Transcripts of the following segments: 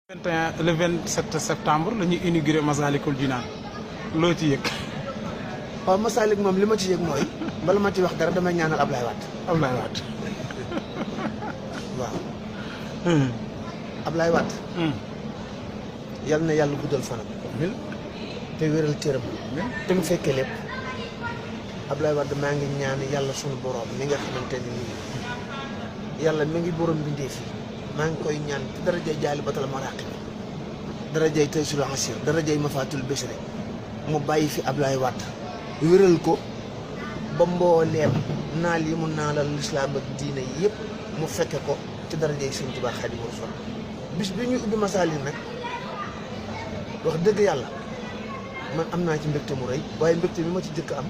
Le 27 septembre la ñuy inauguré Massalikul Jinaan loo ci yëg. waaw Massalik moom li ma ci yëg mooy bala ma ci wax dara damay ñaanal Ablaye Wade. Ablaye Wade. waaw. Ablaye Wade. yal na yàlla guddal fanam. te wéral cëram. te mu fekkee lépp. Ablaye Wade maa ngi ñaan yàlla sunu borom mi nga xamante ni yàlla mi ngi borom bindee fii. maa ngi koy ñaan ci darajay jaali batal maraqib darajay tey sul asir darajay mafatul bisri mu bàyyi fi Ablaye Wade wéral ko ba mbooleem naal yi mu naalal lislaam ak diine yëpp mu fekke ko ci darajay Sëñ Tuubaa Xaadimu Rasuul bis bi ñu ubbi Masalik nag wax dëgg yàlla man am naa ci mbégte mu rëy waaye mbégte bi ma ci jëkk am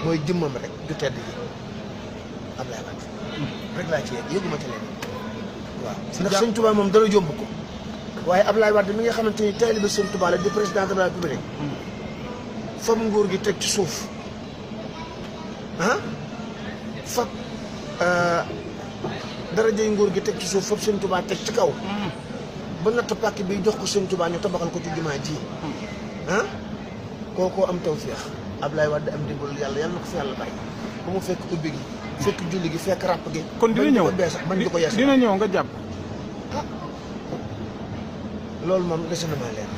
mooy jëmmam rek du tedd ji Ablaye Wade rek laa ci yëguma ci leen waaw ndax Sëñ Tuubaa moom dara jomb ko waaye Ablaye Wade mi nga xamante ni taalibe Sëñ Tuubaa la di président de la République fab nguur gi teg ci suuf fab darajay nguur gi teg ci suuf fab Sëñ Tuubaa teg ci kaw ba natt pàkk bi jox ko Sëñ Tuubaa ñu tabaxal ko ci jumaa ji kookoo am tawfeex Ablaye Wade am dimbalul yàlla yàlla na ko fi yàlla bàyyi ba mu fekk ubbi gi fekk julli gi fekk ràpp gi. kon dina ñëw bañ di ko yees dina ñëw nga jàpp. loolu moom dese na maa leer.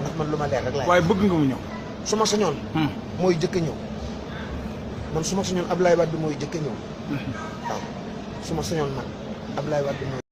ndax man lu ma leer rek laay. waaye bëgg nga mu ñëw. su ma sañoon. mooy jëkk a ñëw man su ma sañoon Ablaye Wade mooy jëkk a ñëw. waaw su ma sañoon man Ablaye Wade mooy.